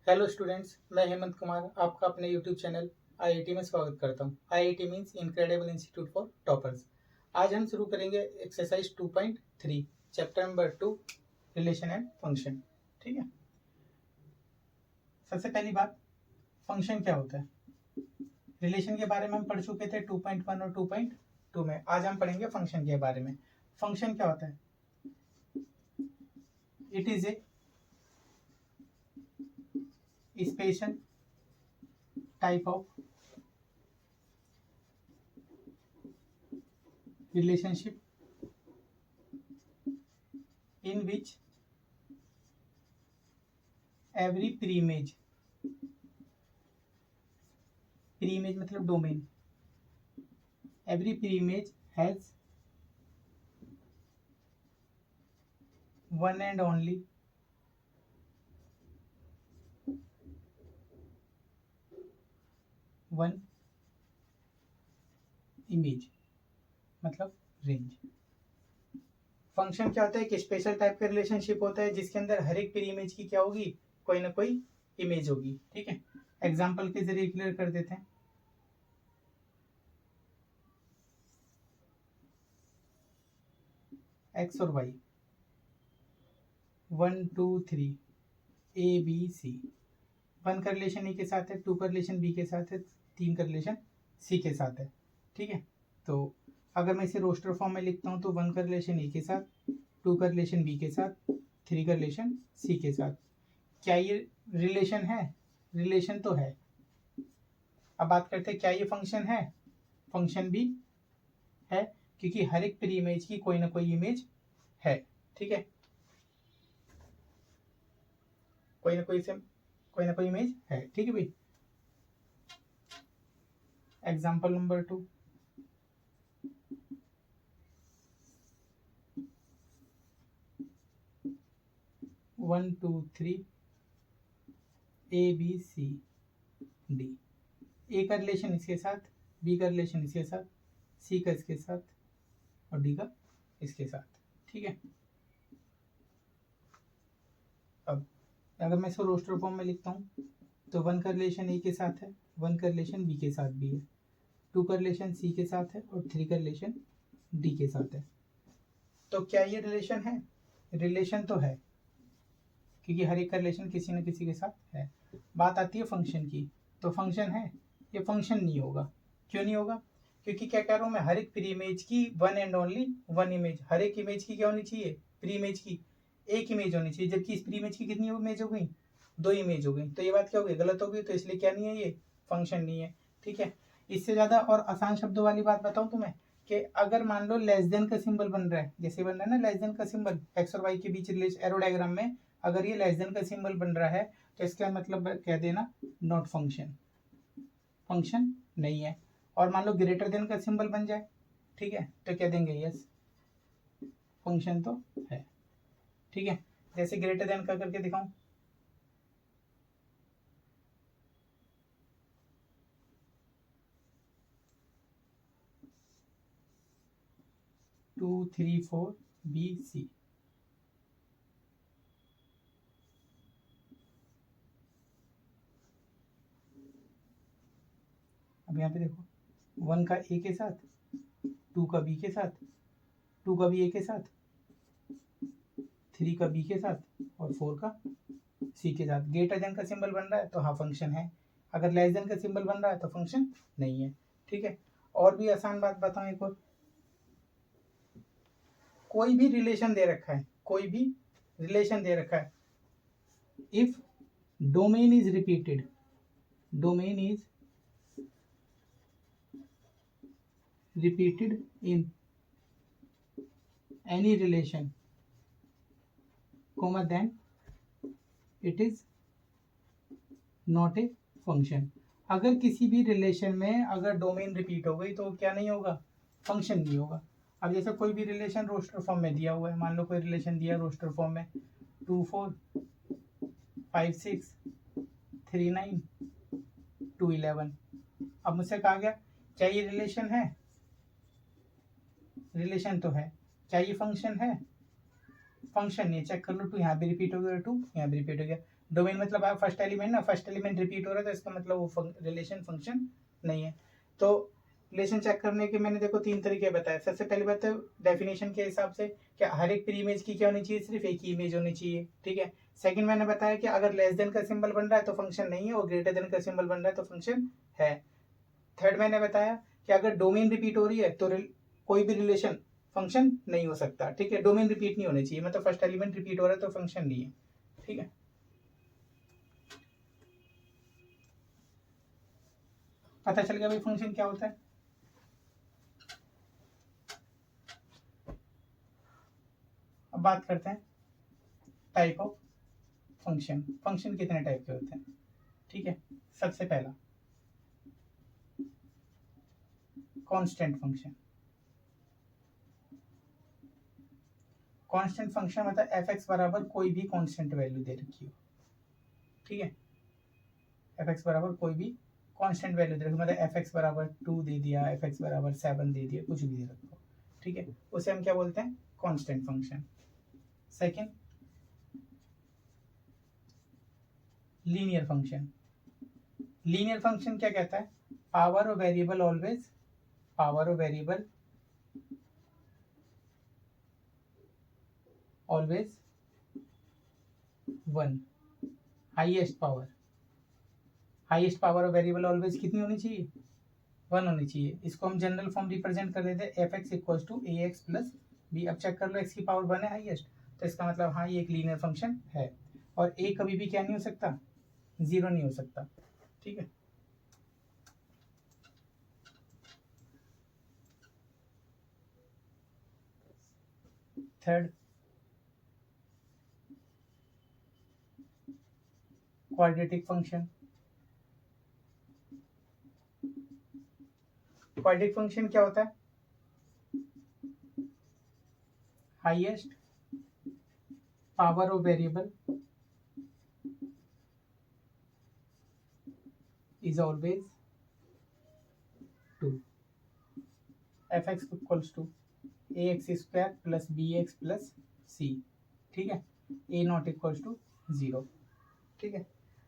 Hello students, मैं हेमंत कुमार आपका अपने यूट्यूब चैनल आईआईटी में स्वागत करता हूं। IIT means incredible institute for toppers. आज हम शुरू करेंगे exercise 2.3 chapter number 2 relation and function. ठीक है, सबसे पहली बात, फंक्शन क्या होता है। रिलेशन के बारे में हम पढ़ चुके थे 2.1 और 2.2 में। आज हम पढ़ेंगे फंक्शन के बारे में। फंक्शन क्या होता है? It is a special type of relationship in which every preimage मतलब domain, every preimage has one and only one image मतलब रेंज। फंक्शन क्या होता है? एक स्पेशल टाइप का रिलेशनशिप होता है जिसके अंदर हर एक प्री इमेज की क्या होगी? कोई ना कोई इमेज होगी। ठीक है, एग्जांपल के जरिए क्लियर कर देते हैं। एक्स और वाई, 1 2 3 ए बी सी। 1 का रिलेशन ए के साथ है, 2 का रिलेशन बी के साथ है, 3 का रिलेशन सी के साथ है। ठीक है, तो अगर मैं इसे रोस्टर फॉर्म में लिखता हूँ तो 1 का रिलेशन ए के साथ, 2 का रिलेशन बी के साथ, 3 का रिलेशन सी के साथ। क्या ये रिलेशन है? रिलेशन तो है। अब बात करते हैं क्या ये फंक्शन है? फंक्शन भी है, क्योंकि हर एक प्री इमेज की कोई ना कोई इमेज है। ठीक है, कोई ना कोई इमेज है। ठीक है भाई, example number 2, 1 2 3 A B C D. A का रिलेशन इसके साथ, बी का रिलेशन इसके साथ, सी का इसके साथ और डी का इसके साथ। ठीक है, अब अगर मैं इसको रोस्टर फॉर्म में लिखता हूँ तो 1 का रिलेशन ए के साथ है, 1 का रिलेशन बी के साथ भी है, 2 का रिलेशन सी के साथ है और 3 का रिलेशन डी के साथ है। तो क्या ये रिलेशन है? रिलेशन तो है, क्योंकि हर एक का रिलेशन किसी न किसी के साथ है। बात आती है फंक्शन की, तो फंक्शन है, ये फंक्शन नहीं होगा। क्यों नहीं होगा? क्योंकि क्या कह रहा हूँ मैं, हर एक प्री इमेज की one and only one image. हर एक इमेज की क्या होनी चाहिए? प्री इमेज की एक इमेज होनी चाहिए, जबकि इस प्री इमेज की कितनी इमेज हो गई? 2 इमेज हो गई। तो ये बात क्या हो गई? गलत हो गई। तो इसलिए क्या नहीं है? ये फंक्शन नहीं है। ठीक है, इससे ज्यादा और आसान शब्दों वाली बात बताऊं तुम्हें, कि अगर मान लो लेस देन का सिंबल बन रहा है, जैसे बन रहा है ना लेस देन का सिंबल एक्स और वाई के बीच एरो डायग्राम में, अगर ये लेस देन का सिंबल बन रहा है तो इसका मतलब कह देना नॉट फंक्शन, फंक्शन नहीं है। और मान लो ग्रेटर देन का सिंबल बन जाए, ठीक है, तो कह देंगे यस, फंक्शन तो है। ठीक है, जैसे ग्रेटर देन का करके दिखाऊं, two three four B C. अब यहाँ पे देखो, 1 का ए के साथ, 2 का बी के साथ, 2 का भी ए के साथ, 3 का बी के साथ और 4 का सी के साथ। ग्रेटर देन का सिंबल बन रहा है तो हाँ फंक्शन है, अगर लेस देन का सिंबल बन रहा है तो फंक्शन नहीं है। ठीक है, और भी आसान बात बताऊं एक और, कोई भी रिलेशन दे रखा है, कोई भी रिलेशन दे रखा है, if domain is repeated, domain is repeated in any relation, comma then it is not a function। अगर किसी भी रिलेशन में अगर डोमेन रिपीट हो गई तो क्या नहीं होगा? फंक्शन नहीं होगा। अब जैसे कोई भी रिलेशन रोस्टर फॉर्म में दिया हुआ है, मान लो कोई रिलेशन दिया रोस्टर फॉर्म में 2 4 5 6 3 9 2 11। अब मुझसे कहा गया क्या ये रिलेशन है? रिलेशन तो है। क्या ये फंक्शन है? फंक्शन नहीं है। चेक कर लो, 2 यहाँ भी रिपीट हो गया, 2 यहाँ भी रिपीट हो गया। डोमेन मतलब आप फर्स्ट एलिमेंट ना, फर्स्ट एलिमेंट रिपीट हो रहा है तो इसका मतलब वो रिलेशन फंक्शन नहीं है। तो रिलेशन चेक करने के मैंने देखो 3 तरीके बताए। सबसे पहली बात है डेफिनेशन के हिसाब से क्या हर एक प्री इमेज की क्या होनी चाहिए, सिर्फ एक ही इमेज होनी चाहिए, ठीक है। सेकंड मैंने बताया कि अगर लेस देन का सिंबल बन रहा है तो फंक्शन नहीं है, और ग्रेटर देन का सिंबल बन रहा है तो फंक्शन है। थर्ड मैंने बताया कि अगर डोमेन रिपीट हो रही है तो कोई भी रिलेशन फंक्शन नहीं हो सकता, ठीक है। डोमेन रिपीट नहीं होनी चाहिए, मतलब फर्स्ट एलिमेंट रिपीट हो रहा है तो फंक्शन नहीं है, ठीक है। पता चल गया भाई फंक्शन क्या होता है। अब बात करते हैं टाइप ऑफ फंक्शन। फंक्शन कितने टाइप के होते हैं, ठीक है। सबसे पहला कांस्टेंट फंक्शन। कांस्टेंट फंक्शन मतलब एफ एक्स बराबर कोई भी कांस्टेंट वैल्यू दे रखी हो, ठीक है। एफ एक्स बराबर कोई भी कांस्टेंट वैल्यू दे रखी, मतलब एफ एक्स बराबर 2 दे दिया, एफ एक्स बराबर 7 दे दिया, कुछ भी दे रखो, ठीक है। उसे हम क्या बोलते हैं, constant function. Second linear function. Linear function क्या कहता है, power of variable always, power of variable always 1, highest power, highest power of variable always कितनी होनी चाहिए, 1 होनी चाहिए। इसको हम जनरल फॉर्म रिप्रेजेंट कर देते हैं F X equal to A X plus B. अब चेक कर लो एक्स की पावर 1 है हाईएस्ट, तो इसका मतलब हाँ ये एक लीनियर फंक्शन है। और ए कभी भी क्या नहीं हो सकता, 0 नहीं हो सकता, ठीक है। Third quadratic function. Quadratic function क्या होता है, highest power of variable is always 2, fx equals to ax square plus bx plus c, ठीक है। a नॉट इक्वल्स टू 0, ठीक है।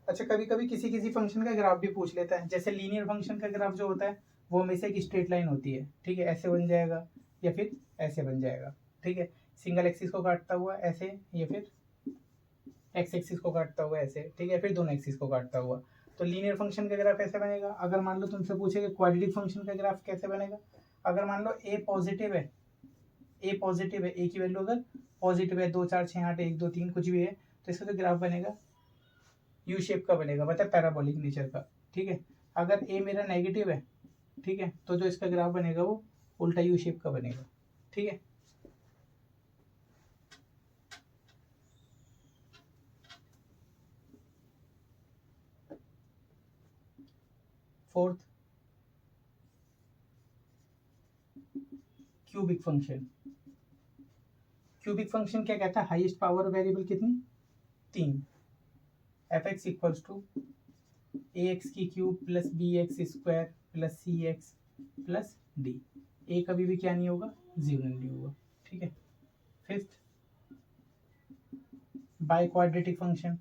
अच्छा कभी कभी किसी किसी फंक्शन का ग्राफ भी पूछ लेता है, जैसे लीनियर फंक्शन का ग्राफ जो होता है वो हमेशा एक स्ट्रेट लाइन होती है, ठीक है। ऐसे बन जाएगा या फिर ऐसे बन जाएगा, ठीक है। सिंगल एक्सिस को काटता हुआ ऐसे, या फिर एक्स एक्सिस को काटता हुआ ऐसे, ठीक है, फिर दोनों एक्सिस को काटता हुआ। तो लीनियर फंक्शन का ग्राफ ऐसे बनेगा। अगर मान लो तुमसे पूछे कि क्वाड्रेटिक फंक्शन का ग्राफ कैसे बनेगा, अगर मान लो ए पॉजिटिव है, ए पॉजिटिव है, ए की वैल्यू अगर पॉजिटिव है 2 4 6 8 1 2 3 कुछ भी है, तो इसका जो ग्राफ बनेगा यू शेप का बनेगा, मतलब पैराबोलिक नेचर का, ठीक है। अगर ए मेरा नेगेटिव है, ठीक है, तो जो इसका ग्राफ बनेगा वो उल्टा यू शेप का बनेगा, ठीक है। Fourth cubic function. Cubic function क्या कहता है, हाईएस्ट पावर वेरिएबल कितनी, 3, F X equals to A X की cube plus B X square plus C X plus D. A कभी भी क्या नहीं होगा, 0 नहीं होगा, ठीक है। Fifth by quadratic function.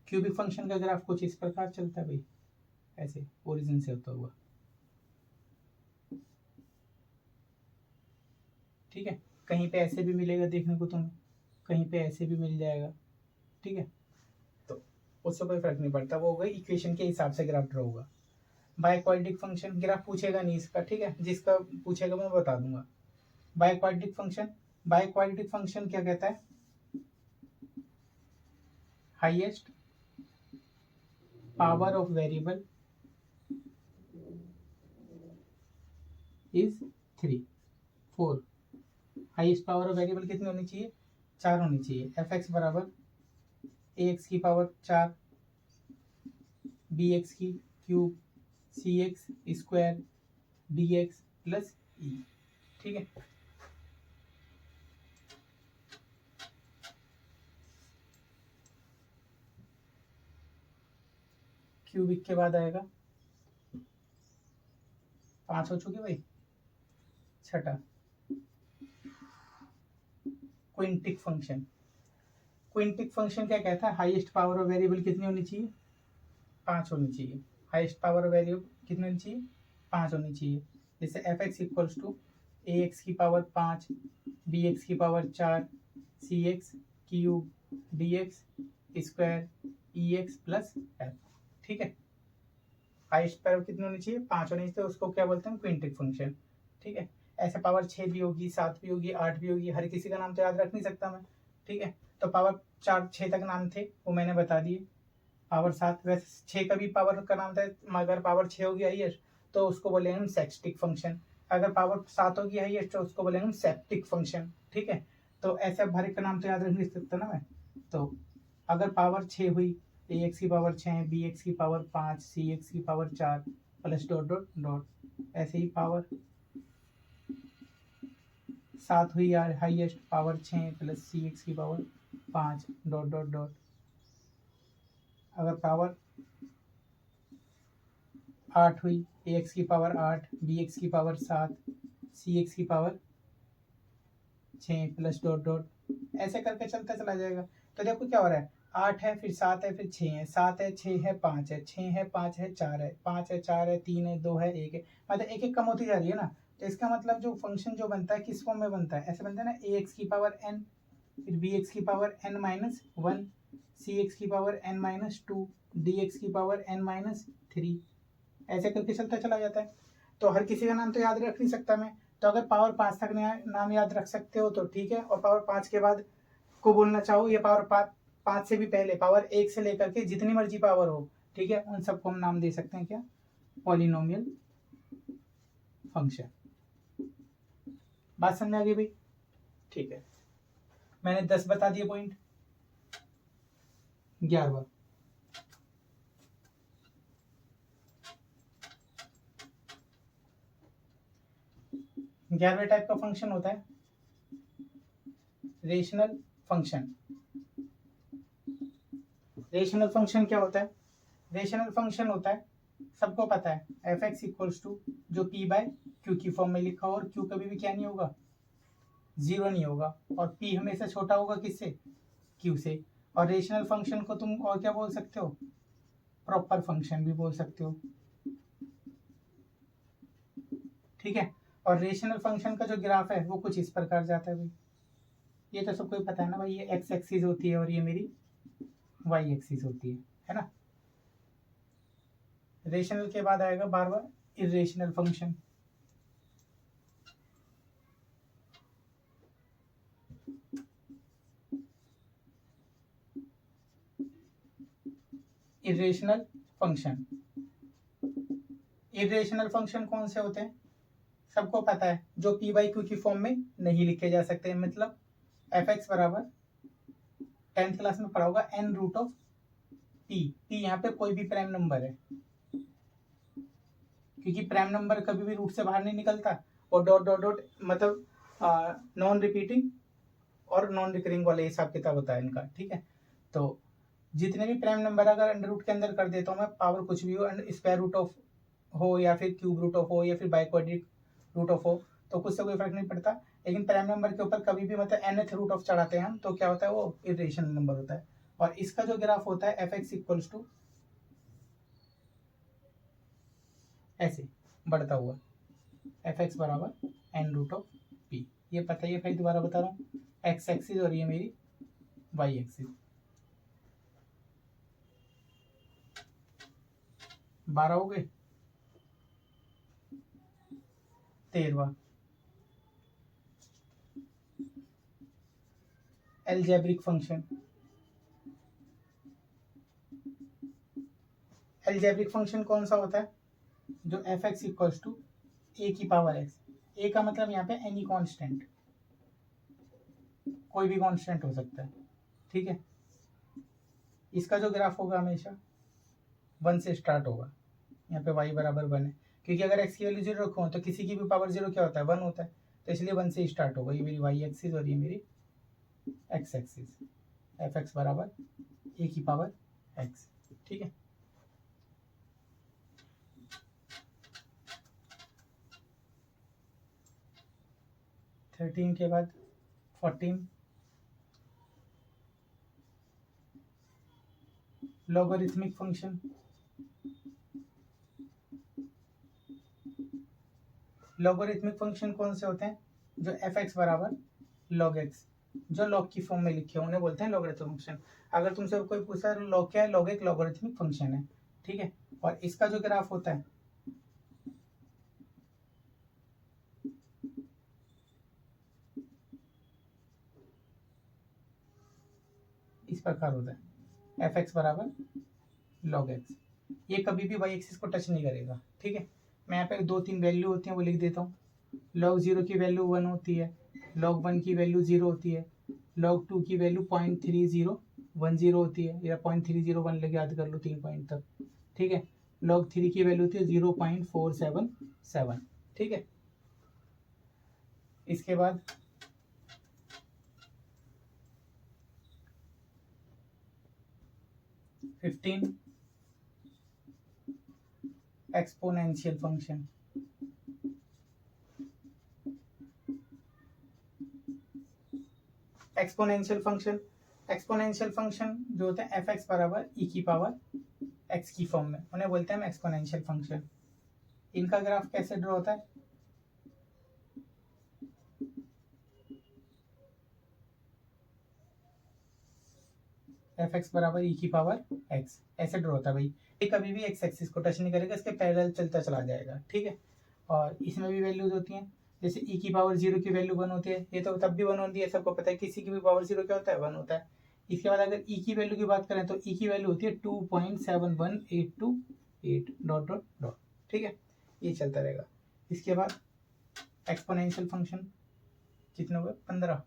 Cubic function का ग्राफ कुछ इस प्रकार चलता है भाई, ऐसे ओरिजिन से होता हुआ, ठीक है। कहीं पे ऐसे भी मिलेगा देखने को तुम्हें, कहीं पे ऐसे भी मिल जाएगा, ठीक है। तो उससे कोई फर्क नहीं पड़ता, वो होगा इक्वेशन के हिसाब से ग्राफ ड्रॉ होगा। बाय क्वाड्रेटिक फंक्शन ग्राफ पूछेगा नहीं इसका, ठीक है, जिसका पूछेगा मैं बता दूंगा। Biquadratic function, biquadratic function क्या कहता है, highest power of variable is 3, 4। हाईएस्ट पावर ऑफ वेरिएबल कितनी होनी चाहिए, 4 होनी चाहिए। एफ एक्स बराबर ए एक्स की पावर 4, बी एक्स की cube, C X square, D X plus E, ठीक है। क्यूबिक के बाद आएगा, 5 हो चुके भाई, छठा क्विंटिक फंक्शन। क्विंटिक फंक्शन क्या कहता है, हाईएस्ट पावर ऑफ वेरिएबल कितनी होनी चाहिए, 5 होनी चाहिए। हाईएस्ट पावर ऑफ वेरिएबल कितनी होनी चाहिए, 5 होनी चाहिए। जैसे F X equals to A X की पावर 5, बी एक्स की power 4, C X cube D X square E X plus F. ठीक है, हाईएस्ट पावर कितनी होनी चाहिए, 5 होनी चाहिए, उसको क्या बोलते हैं, क्विंटिक फंक्शन। ठीक है, ऐसे पावर 6 भी होगी, 7 भी होगी, 8 भी होगी, हर किसी का नाम तो याद रख नहीं सकता मैं। ठीक है, तो पावर 4 6 तक नाम थे वो मैंने बता दिए। पावर 7 वैसे 6 का भी पावर का नाम था, मगर पावर 6 होगी हाईएस्ट तो उसको बोलेंगे हम सेक्सटिक फंक्शन। अगर पावर 7 होगी हाईएस्ट तो उसको बोलेंगे हम सेप्टिक फंक्शन। ठीक है, तो ऐसे हर एक का नाम तो याद रख नहीं सकता ना मैं। तो अगर पावर 6 हुई, ए एक्स की पावर 6, बी एक्स की पावर 5, सी एक्स की power 4 plus dot dot dot, ऐसे ही पावर 7 हुई यार highest, power 6 plus C X की पावर 5 डॉट डॉट डॉट। अगर पावर 8 हुई, ए एक्स की पावर 8, बी एक्स की पावर 7, सी एक्स की पावर 6 प्लस डॉट डॉट, ऐसे करके चलता चला जाएगा। तो देखो क्या हो रहा है, 8 है, फिर 7 है, फिर 6 है, 7 है, 6 है, 5 है, 6 है, 5 है, 4 है, 5 है, 4 है, 3 है, 2 है, 1 है, मतलब एक एक कम होती जा रही है ना। तो इसका मतलब जो फंक्शन जो बनता है किस फॉर्म में बनता है, ऐसे बनता है ना, ए एक्स की पावर एन, फिर बी एक्स की power N minus 1, C X की power N minus 2, D X की पावर एन माइनस 3, ऐसे करके चलता चला जाता है। तो हर किसी का नाम तो याद रख नहीं सकता मैं। तो अगर पावर 5 तक नाम याद रख सकते हो तो ठीक है, और पावर 5 के बाद को बोलना चाहो, ये पावर 5 से भी पहले पावर 1 से लेकर के जितनी मर्जी पावर हो, ठीक है, उन सबको हम नाम दे सकते हैं क्या, पॉलिनोमियल फंक्शन। बात समझ आ गई भाई। ठीक है, मैंने 10 बता दिए पॉइंट। 11वां, टाइप का फंक्शन होता है रेशनल फंक्शन। रेशनल फंक्शन क्या होता है, रेशनल फंक्शन होता है, सबको पता है, एफ एक्स इक्वल्स टू जो पी बाय क्यू की फॉर्म में लिखा हो, और क्यू कभी भी क्या नहीं होगा, 0 नहीं होगा, और पी हमेशा छोटा होगा किससे, क्यू से। और रेशनल फंक्शन को तुम और क्या बोल सकते हो, प्रॉपर फंक्शन भी बोल सकते हो। ठीक है, और रेशनल फंक्शन का जो ग्राफ है वो कुछ इस प्रकार जाता है भाई, ये तो सबको पता है ना भाई, ये एक्स एक्सिस होती है और ये मेरी वाई एक्सिस होती है ना। रेशनल के बाद आएगा 12वां irrational function. Irrational function, irrational function कौन से होते हैं, सबको पता है, जो पी बाई क्यू की फॉर्म में नहीं लिखे जा सकते। मतलब एफ एक्स बराबर 10th क्लास में पढ़ा होगा N root of P. P यहाँ पे कोई भी प्राइम नंबर है, क्योंकि प्राइम नंबर कभी भी रूट से बाहर नहीं निकलता, और डॉट डॉट डॉट मतलब नॉन रिपीटिंग और नॉन रिकरिंग वाले हिसाब किताब होता है इनका। ठीक है, तो जितने भी प्राइम नंबर अगर अंडर रूट के अंदर कर देता हूँ मैं, पावर कुछ भी हो, स्क्वायर रूट ऑफ हो या फिर क्यूब रूट ऑफ हो या फिर बाइक्वाड्रिक रूट ऑफ हो, तो कुछ से कोई फर्क नहीं पड़ता। लेकिन प्राइम नंबर के ऊपर कभी भी मतलब nth रूट ऑफ चढ़ाते हैं हम, तो क्या होता है, वो इरेशनल नंबर होता है। और इसका जो ग्राफ होता है एफ एक्स इक्वल्स टू ऐसे बढ़ता हुआ, एफ एक्स बराबर एन रूट ऑफ पी। ये पता ही है भाई, दोबारा बता रहा हूँ, एक्स एक्सिस और ये मेरी वाई एक्सिस। 12 हो गए। 13वां एल्जेब्रिक फंक्शन। एल्जेब्रिक फंक्शन कौन सा होता है, जो एफ एक्स इक्वल्स टू ए की पावर एक्स, ए का मतलब यहाँ पे एनी कांस्टेंट, कोई भी कांस्टेंट हो सकता है। ठीक है, इसका जो ग्राफ होगा हमेशा 1 से स्टार्ट होगा, यहाँ पे y बराबर 1 है, क्योंकि अगर x की वैल्यू 0 रखो तो किसी की भी पावर 0 क्या होता है, 1 होता है, तो इसलिए 1 से स्टार्ट होगा। ये मेरी y एक्सिस और ये मेरी x एक्सिस, एफ एक्स बराबर ए की पावर x। ठीक है, 13 के बाद 14, लॉगरिथमिक फंक्शन, लॉगरिथमिक फंक्शन कौन से होते हैं? जो एफ एक्स बराबर लॉग एक्स, जो लॉग की फॉर्म में लिखे उन्हें बोलते हैं लॉगरिथमिक फंक्शन। अगर तुमसे कोई पूछा लॉग क्या है, लॉग एक लॉगरिथमिक फंक्शन है, ठीक है। और इसका जो ग्राफ होता है इस प्रकार होता है, एफ एक्स बराबर लॉग एक्स। ये कभी भी वाई एक्सिस को टच नहीं करेगा, ठीक है। मैं यहाँ पे 2-3 वैल्यू होती हैं वो लिख देता हूँ। लॉग 0 की वैल्यू 1 होती है, लॉग 1 की वैल्यू 0 होती है, लॉग 2 की वैल्यू 0.3010 होती है, या 0.301 लेके याद कर लो 3 पॉइंट तक, ठीक है। लॉग 3 की वैल्यू होती है 0.477, ठीक है। इसके बाद fifteen exponential function, exponential function, exponential function जो होते हैं एफ एक्स बराबर ई की पावर एक्स की फॉर्म में, उन्हें बोलते हैं हम एक्सपोनेंशियल फंक्शन। इनका ग्राफ कैसे ड्रॉ होता है? एफ एक्स बराबर ई की पावर एक्स, ऐसे ड्रॉ होता है भाई। ये कभी भी एक्स एक्सिस को टच नहीं करेगा, इसके पैरेलल चलता चला जाएगा, ठीक है। और इसमें भी वैल्यूज होती हैं, जैसे ई की पावर 0 की वैल्यू 1 होती है, ये तो तब भी 1 होती है, सबको पता है। किसी की भी पावर 0 क्या होता है? 1 होता है। इसके बाद अगर ई की वैल्यू की बात करें तो ई की वैल्यू होती है 2.71828 डॉट डॉट डॉट, ठीक है। ये चलता रहेगा। इसके बाद एक्सपोनेंशियल फंक्शन कितने हुए? 15।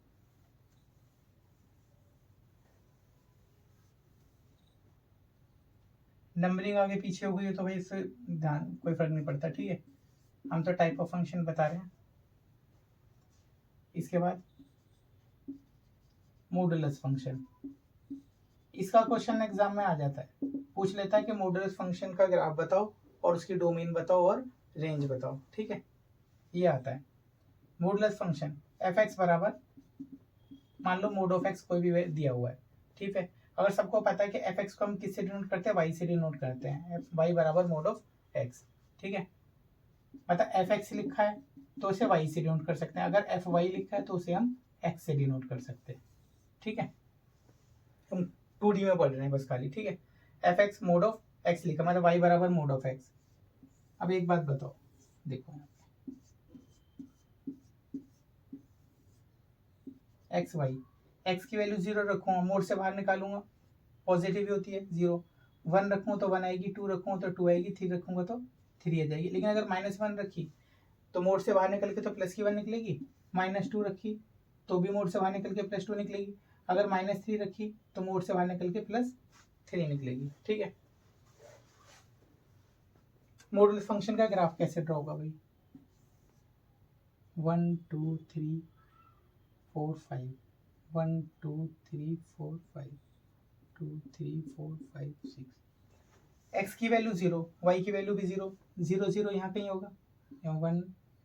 नंबरिंग आगे पीछे हो गई है तो भाई इससे ध्यान कोई फर्क नहीं पड़ता, ठीक है। हम तो टाइप ऑफ फंक्शन बता रहे हैं। इसके बाद मॉडुलस फंक्शन, इसका क्वेश्चन एग्जाम में आ जाता है, पूछ लेता है कि मॉडुलस फंक्शन का ग्राफ बताओ और उसकी डोमेन बताओ और रेंज बताओ, ठीक है। ये आता है मॉडुलस फंक्शन एफ एक्स बराबर, मान लो मोड ऑफ एक्स कोई भी दिया हुआ है, ठीक है। अगर सबको पता है कि एफ एक्स को हम किससे डिनोट करते हैं? वाई से डिनोट करते हैं, एफ वाई बराबर मोड ऑफ एक्स, ठीक है। मतलब एफ एक्स लिखा है तो उसे वाई से डिनोट कर सकते हैं, अगर एफ वाई लिखा है तो उसे हम एक्स से डिनोट कर सकते हैं, ठीक है। हम 2D में पढ़ रहे हैं बस खाली, ठीक है। F x mode of x लिखा, मतलब वाई बराबर मोड ऑफ एक्स। अब एक बात बताओ, देखो एक्स वाई, एक्स की वैल्यू 0 रखूंगा, मोड से बाहर निकालूंगा, पॉजिटिव ही होती है 0। 1 रखूँ तो 1 आएगी, 2 रखूँ तो 2 आएगी, 3 रखूंगा तो 3 आ जाएगी। लेकिन अगर -1 रखी तो मोड से बाहर निकल के तो प्लस की 1 निकलेगी, -2 रखी तो भी मोड से बाहर निकल के +2 निकलेगी, अगर -3 रखी तो मोड से बाहर निकल के +3 निकलेगी, ठीक है। मॉडुलस फंक्शन का ग्राफ कैसे ड्रॉ होगा भाई? 1 2 3 4 5, 1 2 3 4 5, 2 3 4 5 6। एक्स की वैल्यू 0, वाई की वैल्यू भी 0, 0 0 यहाँ कहीं होगा, 1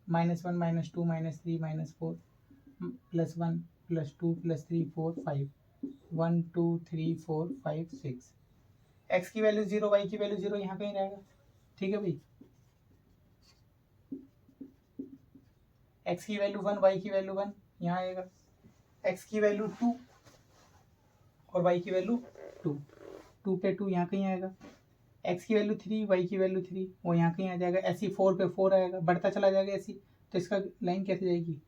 -1 -2 -3 -4 +1 +2 +3 4 5, 1 2 3 4 5 6। एक्स की वैल्यू 0, वाई की वैल्यू 0 यहाँ कहीं रहेगा, ठीक है भाई। एक्स की वैल्यू 1, वाई की वैल्यू 1 यहाँ आएगा, एक्स की वैल्यू 2 और वाई की वैल्यू 2, 2 पे 2 यहाँ कहीं आएगा। एक्स की वैल्यू 3, वाई की वैल्यू 3, वो यहाँ कहीं आ जाएगा। ऐसी 4 पे 4 आएगा, बढ़ता चला जाएगा ऐसी, तो इसका लाइन कैसे जाएगी?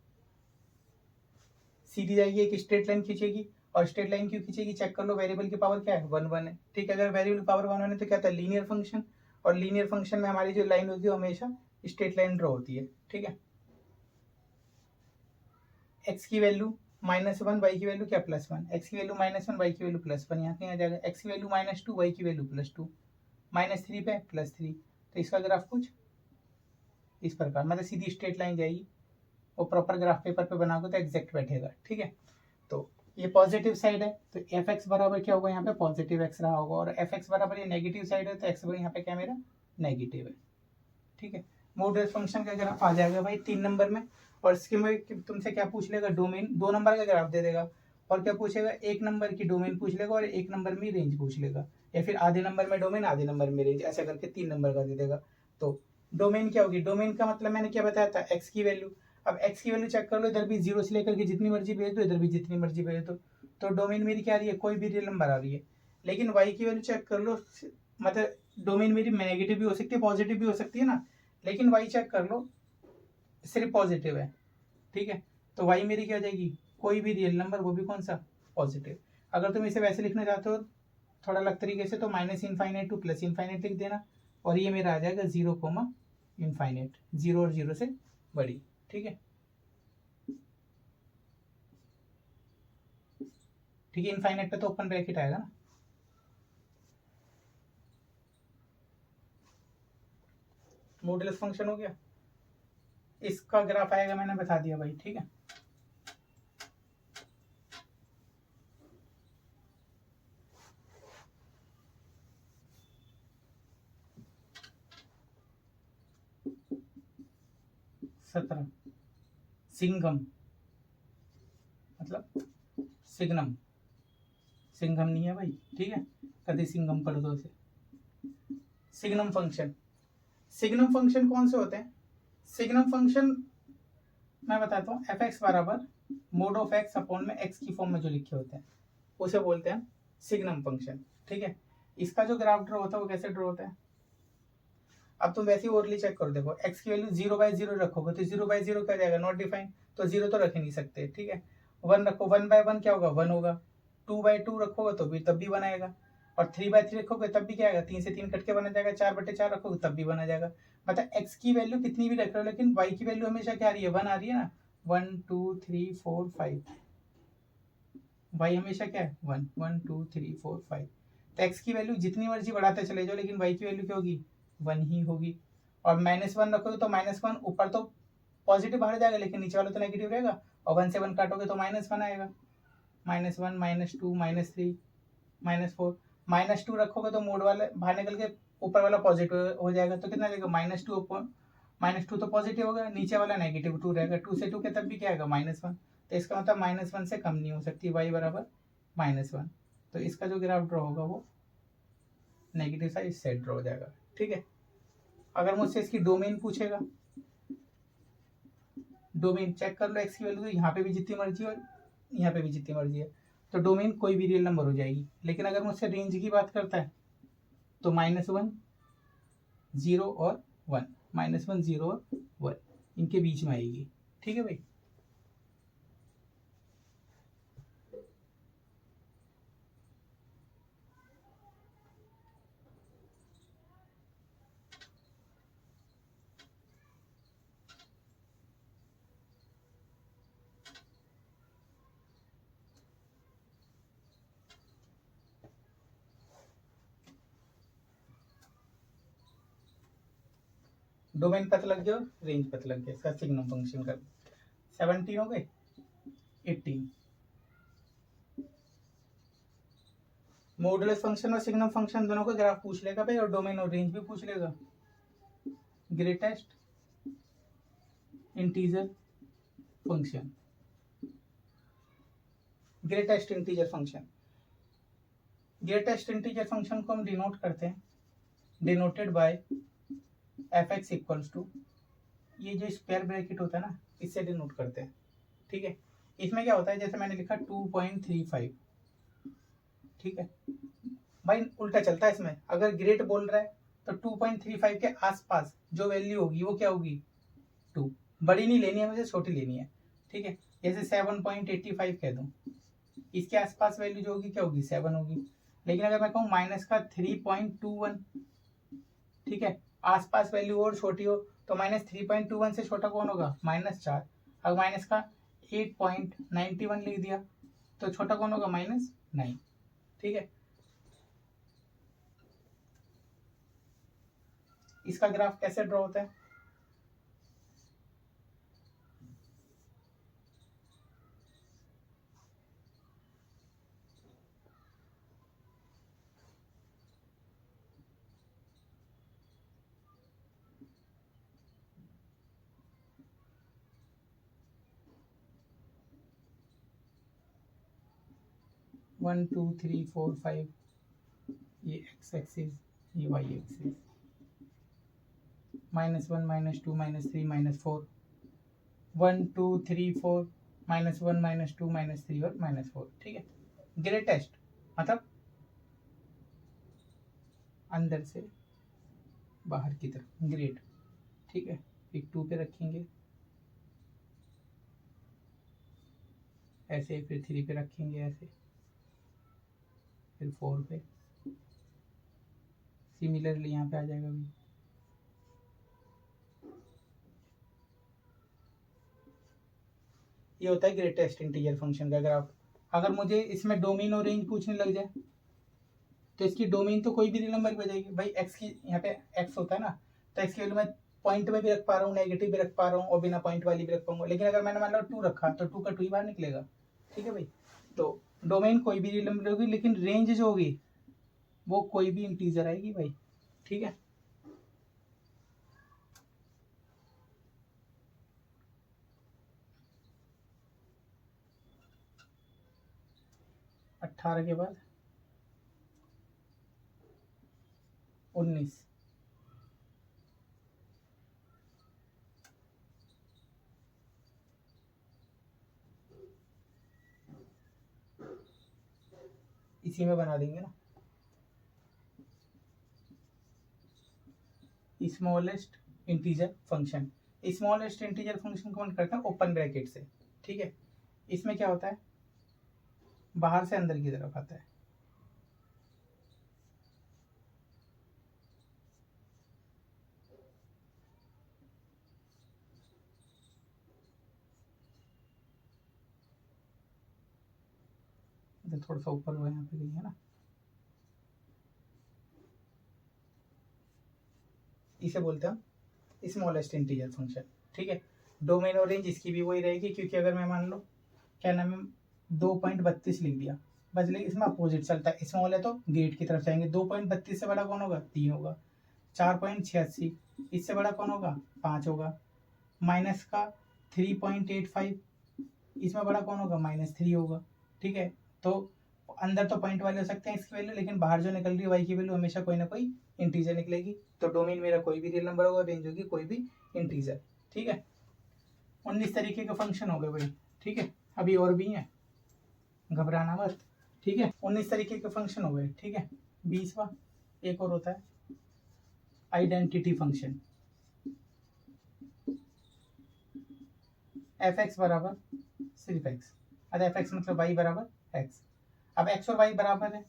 सीधी जाएगी, एक स्ट्रेट लाइन खींचेगी। और स्ट्रेट लाइन क्यों खींचेगी? चेक कर लो, वेरिएबल की पावर क्या है? 1 1 है, ठीक है। अगर वेरिएबल की पावर 1 1 है तो क्या था? Linear function. और लीनियर फंक्शन में हमारी जो लाइन होती है हमेशा स्ट्रेट लाइन ड्रॉ होती है, ठीक है। एक्स की वैल्यू -1, वाई की वैल्यू क्या? +1, एक्स की वैल्यू -1, वाई की वैल्यू +1, यहाँ कहीं आ जाएगा। एक्स की वैल्यू -2, वाई की वैल्यू +2, -3 पे +3, तो इसका ग्राफ कुछ इस प्रकार, मतलब सीधी स्ट्रेट लाइन जाएगी। वो प्रॉपर ग्राफ पेपर पे बनाओगे तो एग्जैक्ट बैठेगा, ठीक है। तो ये पॉजिटिव साइड है तो एफ एक्स बराबर क्या होगा? यहाँ पे पॉजिटिव एक्स रहा होगा, और एफ एक्स बराबर ये नेगेटिव साइड है तो एक्स यहाँ पे क्या मेरा? नेगेटिव है, ठीक है। मॉडुलस फंक्शन का ग्राफ आ जाएगा भाई 3 नंबर में। और इसके में तुमसे क्या पूछ लेगा, डोमेन, 2 नंबर का ग्राफ दे देगा, और क्या पूछेगा, 1 नंबर की डोमेन पूछ लेगा और 1 नंबर में रेंज पूछ लेगा, या फिर आधे नंबर में डोमेन आधे नंबर में रेंज, ऐसा करके 3 नंबर का दे देगा। तो डोमेन क्या होगी, डोमेन का मतलब मैंने क्या बताया था, एक्स की वैल्यू। अब एक्स की वैल्यू चेक कर लो, इधर भी 0 से लेकर के जितनी मर्जी भेज दो, इधर भी जितनी मर्जी भेज दो, तो डोमेन मेरी क्या आ रही है, कोई भी रियल नंबर आ रही है। लेकिन वाई की वैल्यू चेक कर लो, मतलब डोमेन मेरी नेगेटिव भी हो सकती है, पॉजिटिव भी हो सकती है ना, लेकिन वाई चेक कर लो सिर्फ पॉजिटिव है, ठीक है। तो वाई मेरी क्या हो जाएगी, कोई भी रियल नंबर, वो भी कौन सा, पॉजिटिव। अगर तुम इसे वैसे लिखना चाहते हो थोड़ा अलग तरीके से, तो minus infinite two plus infinite लिख देना, और ये मेरा आ जाएगा 0 कोमा इनफाइनाइट, 0 और 0 से बड़ी, ठीक है। ठीक है, इनफाइनाइट पे तो ओपन ब्रैकेट आएगा ना। मॉडुलस फंक्शन हो गया, इसका ग्राफ आएगा, मैंने बता दिया भाई, ठीक है। सत्रह, सिंघम मतलब सिग्नम, सिंघम नहीं है भाई, ठीक है, कभी सिंघम कर दो इसे। सिग्नम फंक्शन, सिग्नम फंक्शन कौन से होते हैं, सिग्नम फंक्शन मैं बताता हूँ, एफ एक्स बराबर मोड ऑफ एक्स अपॉन में एक्स की फॉर्म में जो लिखे होते हैं उसे बोलते हैं सिग्नम फंक्शन, ठीक है। इसका जो ग्राफ ड्रॉ होता है वो कैसे ड्रॉ होता है, अब तुम वैसे ही ओरली चेक करो, देखो एक्स की वैल्यू 0/0 रखोगे तो 0/0 क्या जाएगा, नॉट डिफाइंड, तो 0 तो रख ही नहीं सकते, ठीक है। 1 रखो, 1/1 क्या होगा, 1 होगा। 2/2 रखोगे तो भी तब भी 1 आएगा, और 3/3 रखोगे तब भी क्या आएगा, 3 से 3 कट के बना जाएगा, 4/4 रखोगे तब भी बना जाएगा। मतलब एक्स की वैल्यू कितनी भी रख रहे हो, लेकिन वाई की वैल्यू हमेशा क्या आ रही है, 1 आ रही है ना, 1 2 3 4 5, वाई हमेशा क्या है, 1 1 2 3 4 5। तो एक्स की वैल्यू जितनी मर्जी बढ़ाते चले जाओ, लेकिन वाई की वैल्यू क्या होगी, 1 ही होगी। और -1 रखोगे तो -1 ऊपर तो पॉजिटिव बाहर जाएगा, लेकिन नीचे वाला तो नेगेटिव रहेगा, और 1 से 1 काटोगे तो -1 आएगा, -1 -2 -3 -4। -2 रखोगे तो मोड वाले बाहर निकल के ऊपर वाला पॉजिटिव हो जाएगा, तो कितना देगा, -2 -2 तो पॉजिटिव होगा, नीचे वाला -2 रहेगा, 2 से 2 के तब भी क्या आएगा, -1। तो इसका मतलब -1 से कम नहीं हो सकती, y बराबर -1। तो इसका जो ग्राफ ड्रॉ होगा वो नेगेटिव साइड से ड्रॉ हो जाएगा, ठीक है। अगर मुझसे इसकी डोमेन पूछेगा, डोमेन चेक कर लो, एक्स की वैल्यू तो यहाँ पे भी जितनी मर्जी है और यहाँ पे भी जितनी मर्जी है, तो डोमेन कोई भी रियल नंबर हो जाएगी। लेकिन अगर मुझसे रेंज की बात करता है तो -1 0 और 1, -1 0 और 1 इनके बीच में आएगी, ठीक है भाई। डोमेन पता लग गया, रेंज पता लग गया, इसका सिग्नम फंक्शन कर 17 हो गए, 18। मॉडुलस फंक्शन और सिग्नम फंक्शन दोनों का ग्राफ पूछ लेगा भाई, और डोमेन और रेंज भी पूछ लेगा। Greatest integer function, greatest integer function, greatest integer function को हम डिनोट करते हैं, denoted by F X equals to, ये जो स्क्वायर ब्रैकेट होता है ना, इससे डिनोट करते हैं, ठीक है। इसमें क्या होता है, जैसे मैंने लिखा 2.35, ठीक है भाई, उल्टा चलता है इसमें, अगर ग्रेट बोल रहा है तो 2.35 के आसपास जो वैल्यू होगी वो क्या होगी, 2, बड़ी नहीं लेनी है, मुझे छोटी लेनी है, ठीक है। जैसे 7.85 कह दूं, इसके आसपास वैल्यू जो होगी क्या होगी, 7 होगी। लेकिन अगर मैं कहूँ माइनस का 3.21, ठीक है, आसपास वैल्यू और छोटी हो, तो -3.21 से छोटा कौन होगा, -4। अगर माइनस का 8.91 लिख दिया तो छोटा कौन होगा, -9, ठीक है। इसका ग्राफ कैसे ड्रॉ होता है, 1 2 3 4 5, ये एक्स एक्सिस, ये वाई एक्सिस, -1 -2 -3 -4, 1 2 3 4, -1 -2 -3 और -4, ठीक है। ग्रेटेस्ट मतलब अंदर से बाहर की तरफ ग्रेट, ठीक है। एक 2 पे रखेंगे ऐसे, फिर 3 पे रखेंगे ऐसे, फिर 4 पे, सिमिलरली यहाँ पे आ जाएगा भी। ये होता है ग्रेटेस्ट इंटीजर फंक्शन का ग्राफ। अगर मुझे इसमें डोमेन और रेंज पूछने लग जाए तो इसकी डोमेन तो कोई भी रियल नंबर पे जाएगी भाई। एक्स की यहाँ पे एक्स होता है ना, तो एक्स की वैल्यू मैं पॉइंट में भी रख पा रहा हूँ, नेगेटिव भी रख पा रहा हूँ और बिना पॉइंट वाली भी रख पाऊंगा। लेकिन अगर मैंने मान लो 2 रखा तो 2 का 2 ही बाहर निकलेगा, ठीक है भाई। तो डोमेन कोई भी रियल नंबर होगी, लेकिन रेंज जो होगी वो कोई भी इंटीजर आएगी भाई, ठीक है। अट्ठारह के बाद 19, इसी में बना देंगे ना। Smallest integer function, smallest integer function कौन करता है, ओपन ब्रैकेट से, ठीक है। इसमें क्या होता है, बाहर से अंदर की तरफ आता है। तो थोड़ा सा ऊपर हुआ यहाँ पे गई है ना, इसे बोलते हैं हम स्मॉलेस्ट इंटीजर फंक्शन, ठीक है। डोमेन और रेंज इसकी भी वही रहेगी, क्योंकि अगर मैं मान लो क्या नाम है 2.32 लिख दिया बस, लेकिन इसमें अपोजिट चलता है। स्मॉल है तो गेट की तरफ जाएंगे। 2.32 से बड़ा कौन होगा, 3 होगा। 4.86 इससे बड़ा कौन होगा, 5 होगा। माइनस का 3.85 इसमें बड़ा कौन होगा, -3 होगा, ठीक है। तो अंदर तो पॉइंट वाले हो सकते हैं इसकी वैल्यू, लेकिन बाहर जो निकल रही है वाई की वैल्यू हमेशा कोई ना कोई इंटीजर निकलेगी। तो डोमेन मेरा कोई भी रियल नंबर होगा, रेंज होगी कोई भी इंटीजर, ठीक है। 19 तरीके के फंक्शन हो गए भाई, ठीक है। अभी और भी हैं, घबराना मत, ठीक है। 19 तरीके के फंक्शन हो गए, ठीक है। 20वां एक और होता है आइडेंटिटी फंक्शन। एफ एक्स बराबर सिर्फ एक्स, अब एफ एक्स मतलब वाई बराबर एक्स। अब एक्स और वाई बराबर है,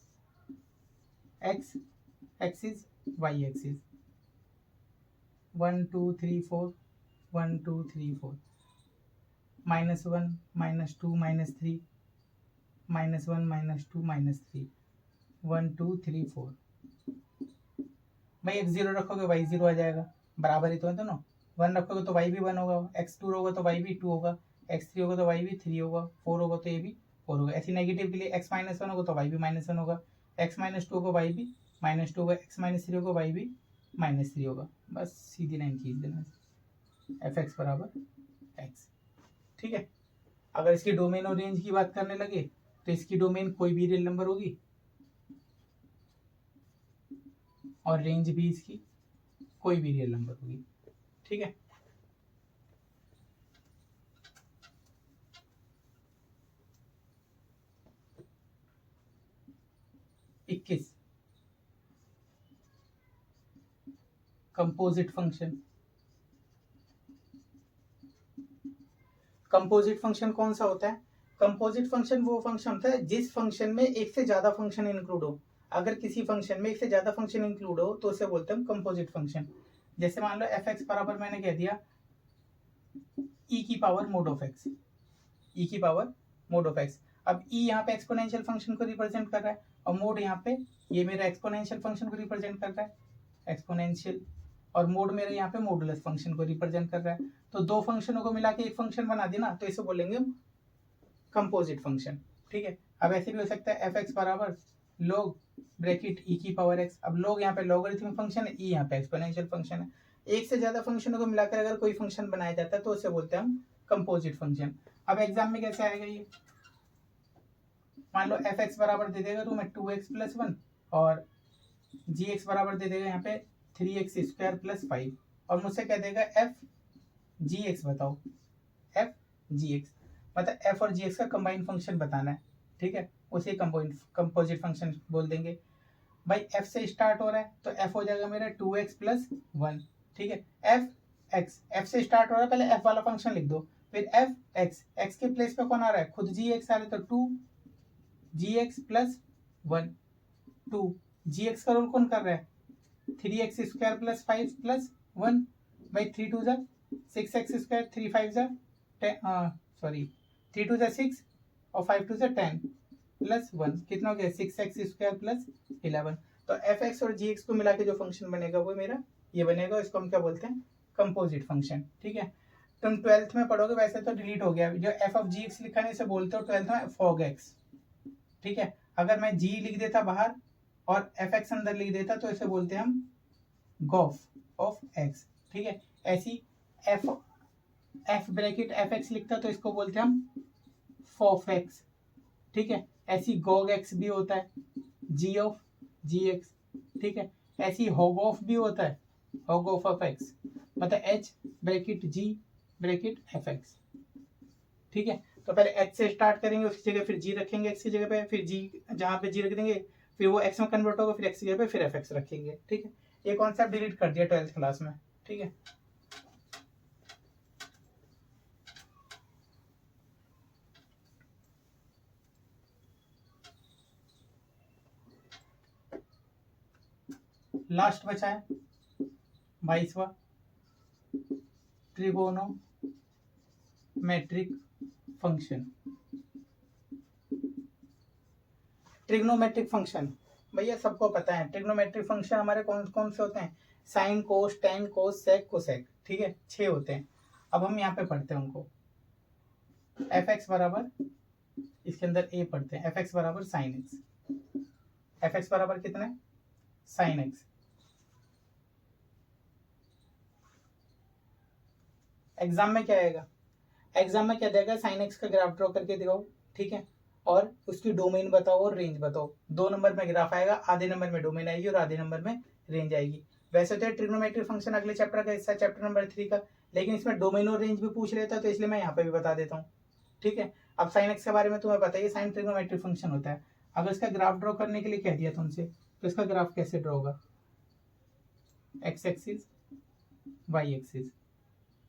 एक्स एक्सिस वाई एक्सिस, 1 2 3 4, 1 2 3 4, -1 -2 -3, -1 -2 -3, 1 2 3 4। भाई x0 रखोगे y0 आ जाएगा, बराबर ही तो है दोनों। 1 रखोगे तो y भी 1 होगा, x2 होगा तो y भी 2 होगा, x3 होगा तो y भी 3 होगा, 4 होगा तो ये भी 4 होगा। ऐसी नेगेटिव के लिए x -1 होगा तो y भी -1 होगा, x -2 होगा y भी -2 होगा, x -3 होगा y भी -3 होगा। बस सीधी लाइन खींच देना, एफ एक्स बराबर एक्स, ठीक है। अगर इसकी डोमेन और रेंज की बात करने लगे तो इसकी डोमेन कोई भी रियल नंबर होगी और रेंज भी इसकी कोई भी रियल नंबर होगी, ठीक है। इक्कीस कंपोजिट फंक्शन। कंपोजिट फंक्शन कौन सा होता है, कंपोजिट फंक्शन वो फंक्शन होता है जिस फंक्शन में एक से ज्यादा फंक्शन इंक्लूड हो। अगर किसी फंक्शन में एक से ज्यादा फंक्शन इंक्लूड हो तो उसे बोलते हैं कंपोजिट फंक्शन। जैसे मान लो एफ एक्स बराबर मैंने कह दिया ई की पावर मोड ऑफ एक्स, ई की पावर मोड ऑफ एक्स। अब ई यहाँ पे एक्सपोनेंशियल फंक्शन को रिप्रेजेंट कर रहा है और मोड यहाँ पे ये मेरा एक्सपोनेंशियल फंक्शन को रिप्रेजेंट कर रहा है, एक्सपोनेंशियल, और मोड मेरे यहाँ पे मॉडुलस फंक्शन को रिप्रेजेंट कर रहा है। तो दो फंक्शनों को मिला के एक फंक्शन बना देना, तो इसे बोलेंगे कंपोजिट फंक्शन, ठीक है। अब ऐसे भी हो सकता है एफ एक्स बराबर log ब्रैकेट ई की पावर एक्स। अब log यहाँ पे लॉगरिथमिक फंक्शन है, ई यहाँ पे एक्सपोनेंशियल फंक्शन है। एक से ज्यादा फंक्शनों को मिलाकर अगर कोई फंक्शन बनाया जाता है तो उसे बोलते हैं हम कंपोजिट फंक्शन। अब एग्जाम में कैसे आएगा ये, मान लो एफ एक्स बराबर दे देगा तुम्हें 2x+1 और जी एक्स बराबर दे देगा यहाँ पे 3x² + 5 और मुझसे कह देगा एफ जी एक्स बताओ, एफ जी एक्स मतलब एफ और जी एक्स का कंबाइंड फंक्शन बताना है, ठीक है, उसे कंपोजिट फंक्शन बोल देंगे। भाई एफ से स्टार्ट हो रहा है तो एफ हो जाएगा मेरा 2x+1, ठीक है। एफ से स्टार्ट हो रहा है, पहले एफ वाला फंक्शन लिख दो, फिर एफ एक्स के प्लेस पे कौन आ रहा है, खुद जी एक्स आ रहा है तो 2gx+1, 2gx का रोल कौन कर रहा है, 3x² + 5 + 1, भाई 3 2 6x², 3 5 सॉरी 3 2 6 और 5 2 10 +1 कितना हो गया 6x² + 11। तो एफ एक्स और जी एक्स को मिला के जो फंक्शन बनेगा वो मेरा ये बनेगा, इसको हम क्या बोलते हैं, कंपोजिट फंक्शन, ठीक है। तुम 12th में पढ़ोगे, वैसे तो डिलीट हो गया, जो एफ ऑफ जी एक्स लिखा है इसे बोलते हो 12th में फॉग एक्स, ठीक है। अगर मैं जी लिख देता बाहर और एफ एक्स अंदर लिख देता तो इसे बोलते हैं हम गॉफ ऑफ एक्स, ठीक है। ऐसी एफ ब्रैकेट एफ एक्स लिखता तो इसको बोलते हैं हम फॉफ एक्स, ठीक है। ऐसी गॉग एक्स भी होता है, जी ऑफ जी एक्स, ठीक है। ऐसी हॉग ऑफ भी होता है, हॉग ऑफ एक्स मतलब एच ब्रैकेट जी ब्रैकेट एफ एक्स, ठीक है। तो पहले एच से स्टार्ट करेंगे, उसकी जगह फिर जी रखेंगे एक्स की जगह पे, फिर जी जहाँ पे जी रख देंगे फिर वो एक्स में कन्वर्ट होगा, फिर एक्स की जगह पे फिर एफ एक्स रखेंगे, ठीक है। ये कॉन्सेप्ट डिलीट कर दिया 12th क्लास में, ठीक है। लास्ट बचा है 22वां, ट्रिगोनोमेट्रिक फंक्शन। ट्रिग्नोमेट्रिक फंक्शन भैया सबको पता है, ट्रिग्नोमेट्रिक फंक्शन हमारे कौन कौन से होते हैं, साइन कोस टेन कोस सेक कोसेक, ठीक है, 6 होते हैं। अब हम यहाँ पे पढ़ते हैं उनको, एफ एक्स बराबर, इसके अंदर ए पढ़ते हैं, एफ एक्स बराबर साइन एक्स, एफ एक्स बराबर कितना है साइन एक्स। एग्जाम में क्या आएगा, एग्जाम में क्या देगा, साइन एक्स का ग्राफ ड्रॉ करके दिखाओ, ठीक है, और उसकी डोमेन बताओ और रेंज बताओ। 2 नंबर में ग्राफ आएगा, आधे नंबर में डोमेन आएगी और आधे नंबर में रेंज आएगी। वैसे तो ट्रिग्नोमेट्रिक फंक्शन अगले चैप्टर का हिस्सा, चैप्टर नंबर 3 का, लेकिन इसमें डोमेन और रेंज भी पूछ लेता है तो इसलिए मैं यहाँ पे भी बता देता हूँ, ठीक है। अब साइन एक्स के बारे में तुम्हें बताइए, साइन ट्रिग्नोमेट्रिक फंक्शन होता है। अगर इसका ग्राफ ड्रॉ करने के लिए कह दिया तुमसे तो इसका ग्राफ कैसे ड्रॉ होगा, एक्स एक्सिस वाई एक्सिस,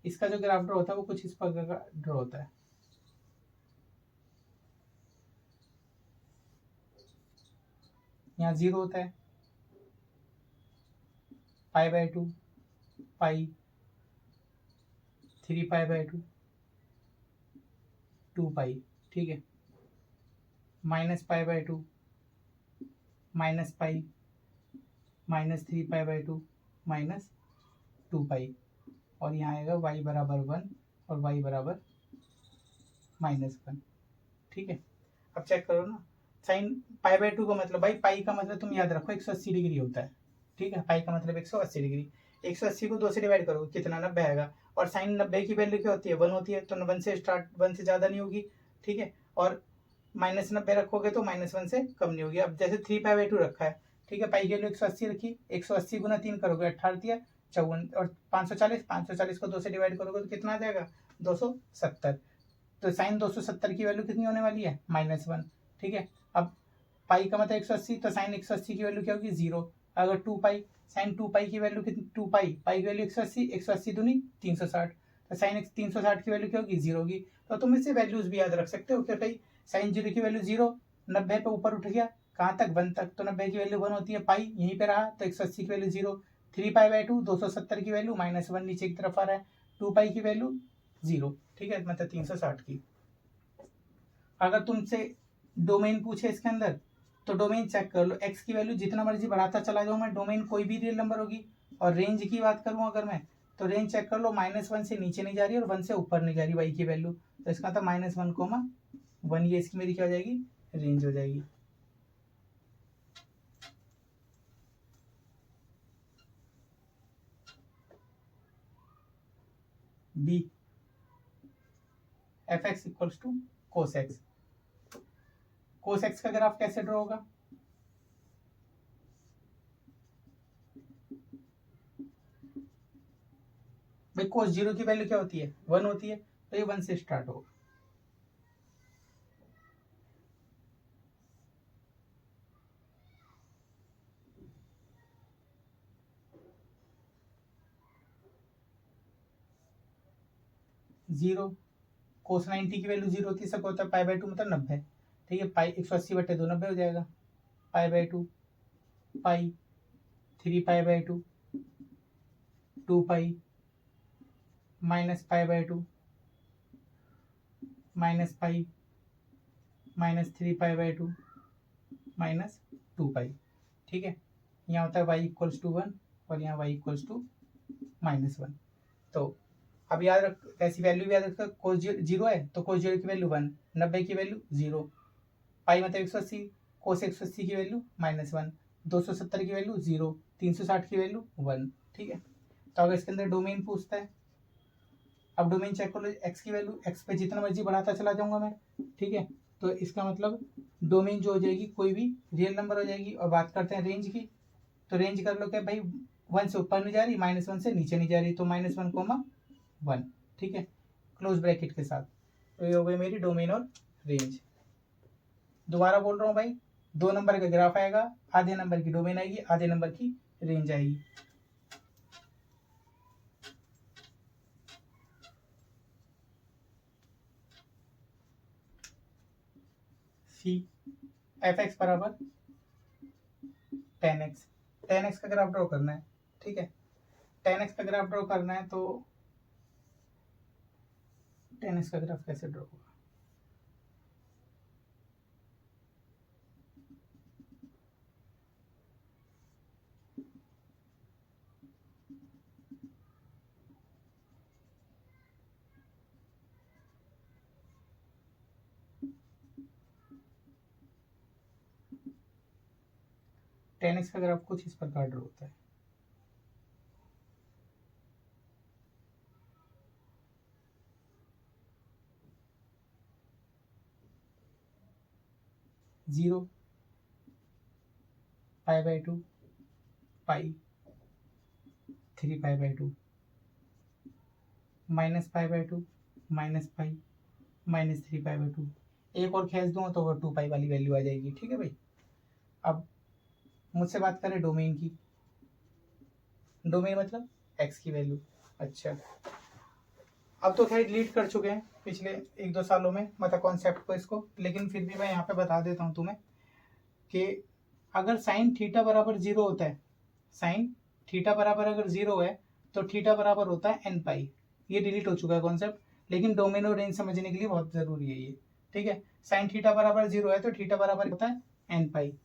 इसका जो ग्राफ ड्रॉ होता है वो कुछ इस प्रकार का ड्रॉ होता है। यहाँ 0 होता है, π/2, पाई, 3π/2, 2π, ठीक है, -π/2, -π, -3π/2, -2π, और यहाँ आएगा y बराबर 1 और y बराबर -1, ठीक है। अब चेक करो ना, साइन π/2 का मतलब, भाई पाई का मतलब तुम याद रखो 180 डिग्री होता है, ठीक है, पाई का मतलब 180 डिग्री, 180 को 2 से डिवाइड करो कितना 90 आएगा, और साइन 90 की वैल्यू क्या होती है 1 होती है, तो 1 से स्टार्ट, 1 से ज़्यादा नहीं होगी, ठीक है, और -90 रखोगे तो -1 से कम नहीं होगी। अब जैसे 3π/2 रखा है, ठीक है, पाई की वैल्यू 180 रखी, 180 गुना 3 करोगे 18 54, और 540 को 2 से डिवाइड करोगे तो कितना आ जाएगा 270, तो साइन 270 की वैल्यू कितनी होने वाली है -1, ठीक है। अब पाई का मतलब 180, तो साइन 180 की वैल्यू क्या होगी 0, अगर 2π, साइन 2π की वैल्यू कितनी, 2π, पाई की वैल्यू 180, 180 दूनी 360, तो साइन 360 की वैल्यू क्या होगी 0 होगी। तो तुम इससे वैल्यूज भी याद रख सकते हो कि भाई साइन 0 की वैल्यू 0, 90 पे ऊपर उठ गया कहाँ तक 1 तक, तो 90 की वैल्यू 1 होती है, पाई यहीं पे रहा तो 180 की वैल्यू 0, 3π/2 270 की वैल्यू -1 नीचे की तरफ आ रहा है, 2π की वैल्यू 0, ठीक है, मतलब 360 की। अगर तुमसे डोमेन पूछे इसके अंदर तो डोमेन चेक कर लो, एक्स की वैल्यू जितना मर्जी बढ़ाता चला जाऊँ मैं, डोमेन कोई भी रियल नंबर होगी, और रेंज की बात करूँ अगर मैं, तो रेंज चेक कर लो, -1 से नीचे नहीं जा रही और 1 से ऊपर नहीं जा रही वाई की वैल्यू, तो इसका था -1, ये इसकी मेरी क्या हो जाएगी रेंज हो जाएगी। B, F X equals to cos X, cos X का ग्राफ कैसे ड्रॉ होगा? भाई कोस जीरो की वैल्यू क्या होती है? 1 होती है, तो ये 1 से स्टार्ट होगा। जीरो, कोस 90 की वैल्यू जीरो होती है, सबको होता है पाई बाई 2 मतलब 90। ठीक है, पाई 180/2 90 हो जाएगा, पाई बाई 2 पाई, 3 पाई/2 2 pi, minus pi by 2 minus pi, minus 3 पाई/2 माइनस 2 पाई। ठीक है, यहाँ होता है y=1 और यहाँ y=-1। तो अब याद रख, कैसी वैल्यू भी याद रखो, कोस जीरो है तो कोस जीरो की वैल्यू 1, 90 की वैल्यू 0, पाई मतलब 180, कोस 180 की वैल्यू -1, 270 की वैल्यू 0, 360 की वैल्यू 1। ठीक है, तो अगर इसके अंदर डोमेन पूछता है, अब डोमेन चेक कर लो, एक्स की वैल्यू, एक्स पे जितना मर्जी बढ़ाता चला जाऊंगा मैं। ठीक है, तो इसका मतलब डोमेन जो हो जाएगी कोई भी रियल नंबर हो जाएगी। और बात करते हैं रेंज की, तो रेंज कर लो क्या भाई, 1 से ऊपर नहीं जा रही, -1 से नीचे नहीं जा रही, तो -1, 1। ठीक है, क्लोज ब्रैकेट के साथ। तो ये हो गई मेरी डोमेन और रेंज। दोबारा बोल रहा हूँ भाई, 2 नंबर का ग्राफ आएगा, आधे नंबर की डोमेन आएगी, आधे नंबर की रेंज आएगी। सी एफ एक्स बराबर 10x, 10x का ग्राफ ड्रॉ करना है। ठीक है, 10x का ग्राफ ड्रॉ करना है, तो 10x का ग्राफ कैसे ड्रॉ होगा? टेन एक्स का ग्राफ कुछ इस प्रकार ड्रॉ होता है। जीरो, पाई/2 पाई, 3 पाई/2 -पाई/2 माइनस पाई, -3 पाई/2। एक और खींच दूंगा तो 2 पाई वाली वैल्यू आ जाएगी। ठीक है भाई, अब मुझसे बात करें डोमेन की। डोमेन मतलब एक्स की वैल्यू। अच्छा, अब तो खैर डिलीट कर चुके हैं पिछले 1-2 सालों में, मतलब कॉन्सेप्ट को इसको, लेकिन फिर भी मैं यहाँ पे बता देता हूँ तुम्हें कि अगर साइन थीटा बराबर 0 होता है, साइन थीटा बराबर अगर 0 है तो थीटा बराबर होता है n पाई। ये डिलीट हो चुका है कॉन्सेप्ट, लेकिन डोमेन और रेंज समझने के लिए बहुत जरूरी है ये। ठीक है, साइन थीटा बराबर 0 है तो थीटा बराबर होता है n पाई।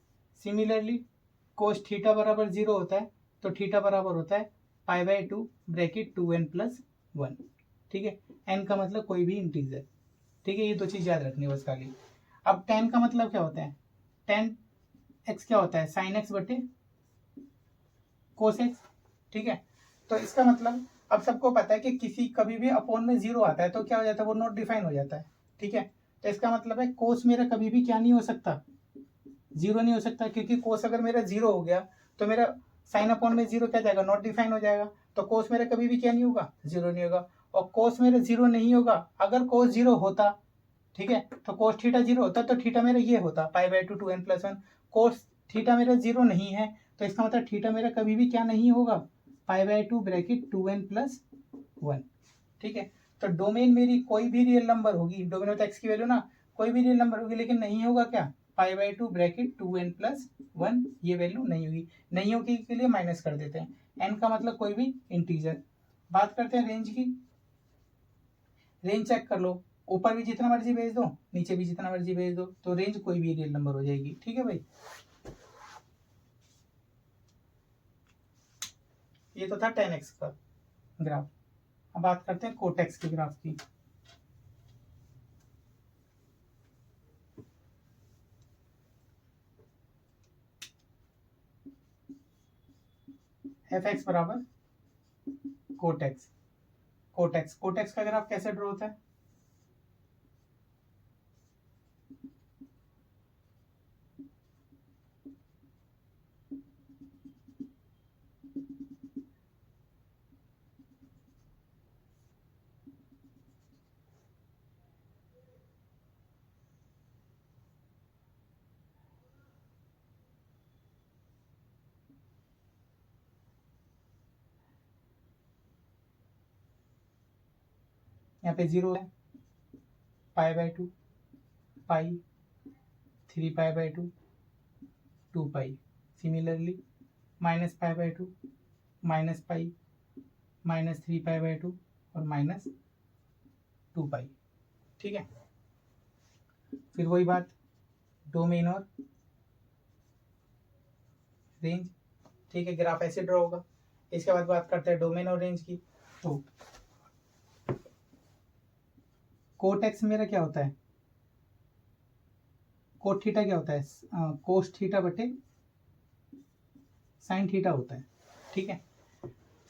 सिमिलरली कोस थीटा बराबर 0 होता है तो थीटा बराबर होता है पाई/2 ब्रैकेट 2n+1। ठीक है, n का मतलब कोई भी इंटीजर। ठीक है, ये 2 चीज याद रखनी है बस खाली। अब tan का मतलब क्या होता है? tan x क्या होता है? साइन एक्स बटे कोस एक्स। ठीक है, तो इसका मतलब अब सबको पता है कि किसी कभी भी अपोन में 0 आता है तो क्या हो जाता है, वो नॉट डिफाइन हो जाता है। ठीक है, तो इसका मतलब है कोस मेरा कभी भी क्या नहीं हो सकता, 0 नहीं हो सकता, क्योंकि कोस अगर मेरा 0 हो गया तो मेरा साइन अपॉन में 0 क्या जाएगा, नॉट डिफाइन हो जाएगा। तो कोस मेरा कभी भी क्या नहीं होगा, 0 नहीं होगा। और कोस मेरा 0 नहीं होगा, अगर कोस 0 होता, ठीक है, तो कोस थीटा 0 होता तो थीटा मेरा ये होता पाई/2 2n+1। कोस थीटा मेरा 0 नहीं है, तो इसका मतलब थीटा मेरा कभी भी क्या नहीं होगा, पाई/2 ब्रैकेट 2n+1। ठीक है, तो डोमेन मेरी कोई भी रियल नंबर होगी, डोमेन होता है एक्स की वैल्यू ना, कोई भी रियल नंबर होगी, लेकिन नहीं होगा क्या, पाई/2 ब्रैकेट 2n+1। ये वैल्यू नहीं होगी। नहीं होगी के लिए माइनस कर देते हैं, n का मतलब कोई भी इंटीजर। बात करते हैं रेंज की। रेंज चेक कर लो, ऊपर भी जितना मर्जी भेज दो, नीचे भी जितना मर्जी भेज दो, तो रेंज कोई भी रियल नंबर हो जाएगी। ठीक है भाई, ये तो था 10x का ग्राफ। अब बात करते हैं कोटेक्स के ग्राफ की। एफ एक्स बराबर कोटेक्स। कोटेक्स, कोटेक्स का ग्राफ कैसे ड्रॉ होता है? यहाँ पे 0 है, pi by 2, pi, 3 pi by 2, 2 pi. Similarly minus pi by 2, minus pi, minus 3 pi by 2 और माइनस 2 पाई। ठीक है, फिर वही बात, डोमेन और रेंज। ठीक है, ग्राफ ऐसे ड्रॉ होगा। इसके बाद बात करते हैं डोमेन और रेंज की। तो कोट एक्स मेरा क्या होता है, कोट थीटा क्या होता है, कोस थीटा बटे साइन थीटा होता है। ठीक है,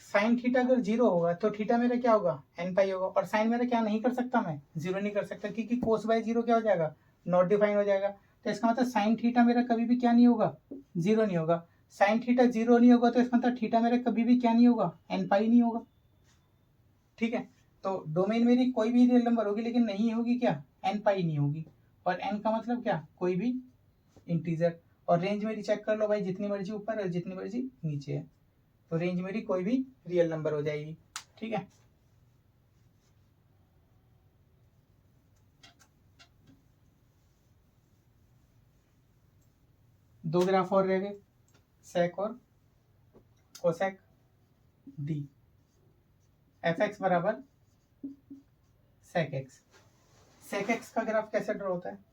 साइन थीटा अगर 0 होगा तो थीटा मेरा क्या होगा, एन पाई होगा। और साइन मेरा क्या नहीं कर सकता, मैं 0 नहीं कर सकता, क्योंकि कोस बाय 0 क्या हो जाएगा, नॉट डिफाइन हो जाएगा। तो इसका मतलब साइन थीटा मेरा कभी भी क्या नहीं होगा, 0 नहीं होगा। साइन थीटा 0 नहीं होगा तो इसका मतलब थीटा मेरा कभी भी क्या नहीं होगा, एन पाई नहीं होगा। ठीक है, तो डोमेन मेरी कोई भी रियल नंबर होगी लेकिन नहीं होगी क्या, एन पाई नहीं होगी। और एन का मतलब क्या, कोई भी इंटीजर। और रेंज मेरी चेक कर लो भाई, जितनी मर्जी ऊपर और जितनी मर्जी नीचे है, तो रेंज मेरी कोई भी रियल नंबर हो जाएगी। ठीक है, दो ग्राफ और रह गए, सेक और कोसेक डी। एफ एक्स बराबर सेक एक्स। सेक एक्स का ग्राफ कैसे ड्रॉ होता है,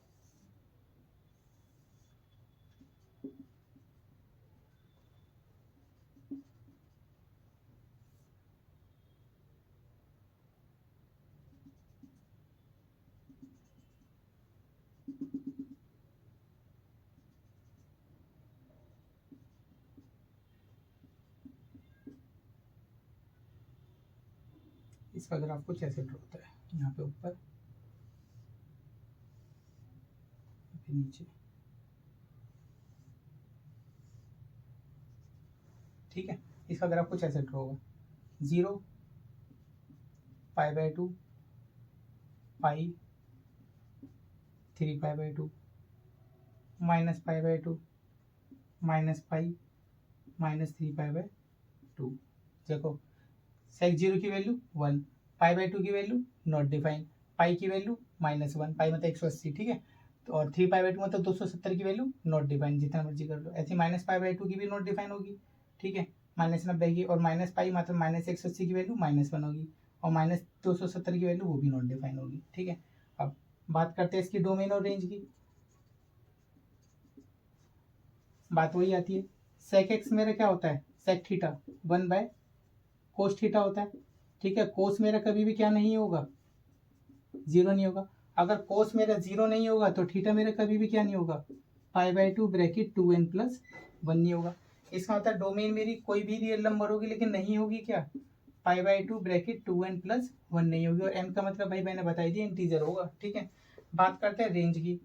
इसका ग्राफ कुछ ऐसे ड्रॉ होता है, यहाँ पे ऊपर नीचे। ठीक है, इसका ग्राफ कुछ ऐसे ड्रॉ होगा, 0, pi by 2, pi, 3 pi by 2, minus pi by 2, minus pi, minus 3 pi by 2। देखो, सेक 0 की वैल्यू 1, पाई बाय 2 की वैल्यू नॉट डिफाइन, पाई की वैल्यू -1, पाई मतलब 180। ठीक है, तो और 3 पाई बाय 2 मतलब 270 की वैल्यू नॉट डिफाइन, जितना मर्जी कर लो। ऐसे माइनस पाई बाय 2 की भी नॉट डिफाइन होगी। ठीक है, -90 की, और माइनस पाई मतलब -180 की वैल्यू -1 होगी, और -270 की वैल्यू वो भी नॉट डिफाइन होगी। ठीक है, अब बात करते हैं इसकी डोमेन और रेंज की। बात वही आती है, सेक एक्स मेरा क्या होता है, sec theta 1 by cos theta होता है। ठीक है, कोस मेरा कभी भी क्या नहीं होगा, 0 नहीं होगा। अगर कोस मेरा 0 नहीं होगा तो थीटा मेरा कभी भी क्या नहीं होगा, pi by 2 bracket 2n plus 1 नहीं होगा। इसका मतलब डोमेन मेरी कोई भी रियल नंबर होगी लेकिन नहीं होगी क्या, pi by 2 bracket 2n plus 1 नहीं होगी। और n का मतलब भाई मैंने बताई दी, इंटीजर होगा। ठीक है, बात करते हैं रेंज की।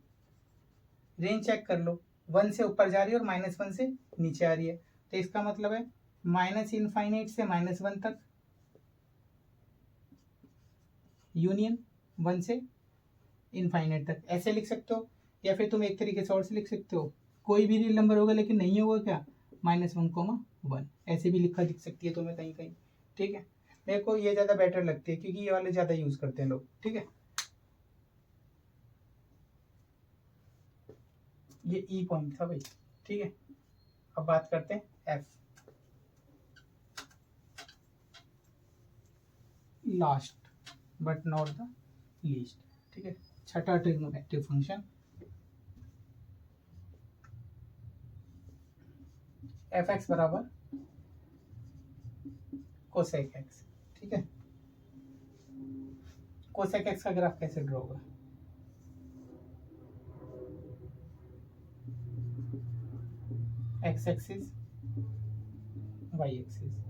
रेंज चेक कर लो, 1 से ऊपर जा रही है और -1 से नीचे आ रही है। तो इसका मतलब है -∞ से -1 तक, यूनियन 1 से इनफाइनाइट तक, ऐसे लिख सकते हो। या फिर तुम एक तरीके से और से लिख सकते हो, कोई भी रियल नंबर होगा लेकिन नहीं होगा क्या, -1, 1, ऐसे भी लिखा दिख सकती है तुम्हें कहीं कहीं। ठीक है, मेरे को ये ज़्यादा बेटर लगती है क्योंकि ये वाले ज़्यादा यूज़ करते हैं लोग। ठीक है, ये ई पॉइंट था भाई। ठीक है, अब बात करते हैं F, last but not the least. ठीक है, छठा ट्रिग्नोमेट्रिक फंक्शन एफ एक्स बराबर कोसेक एक्स। ठीक है, कोसेक एक्स का ग्राफ कैसे ड्रॉ होगा, X axis, Y axis.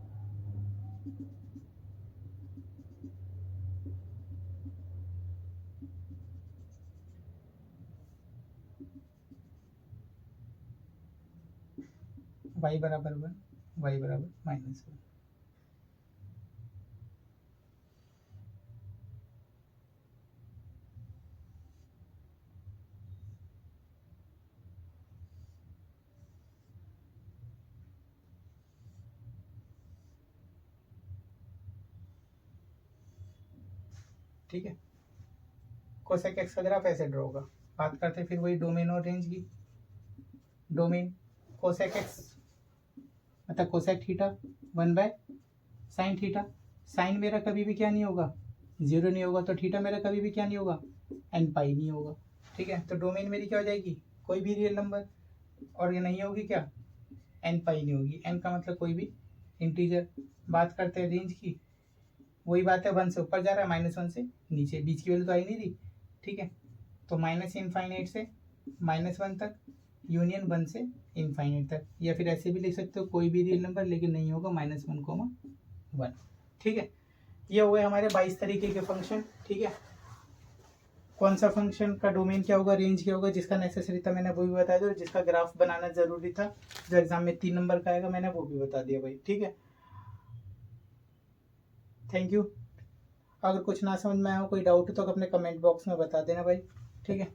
Y बराबर 1, वाई बराबर -1। ठीक है। कोसेक एक्स का ग्राफ ऐसे ड्रॉ होगा। बात करते हैं फिर वही डोमेन और रेंज की। डोमेन कोसेक एक्स मतलब cosec theta 1/sin theta. Sine मेरा कभी भी क्या नहीं होगा, 0 नहीं होगा, तो थीटा मेरा कभी भी क्या नहीं होगा, n पाई नहीं होगा। ठीक है, तो डोमेन मेरी क्या हो जाएगी, कोई भी रियल नंबर, और ये नहीं होगी क्या, n पाई नहीं होगी। n का मतलब कोई भी इंटीजर। बात करते हैं रेंज की, वही बात है, 1 से ऊपर जा रहा है, -1 से नीचे, बीच की वैल्यू तो आई नहीं रही। ठीक है, तो -∞ से -1 तक, यूनियन 1 से इनफाइनाइट तक, या फिर ऐसे भी लिख सकते हो कोई भी रियल नंबर लेकिन नहीं होगा -1, 1। ठीक है, ये हो गए हमारे 22 तरीके के फंक्शन। ठीक है, कौन सा फंक्शन का डोमेन क्या होगा, रेंज क्या होगा, जिसका नेसेसरी था मैंने वो भी बता दिया, और जिसका ग्राफ बनाना जरूरी था जो एग्जाम में 3 नंबर का आएगा मैंने वो भी बता दिया भाई। ठीक है, थैंक यू। अगर कुछ ना समझ में आया हो, कोई डाउट हो तो अपने कमेंट बॉक्स में बता देना भाई। ठीक है।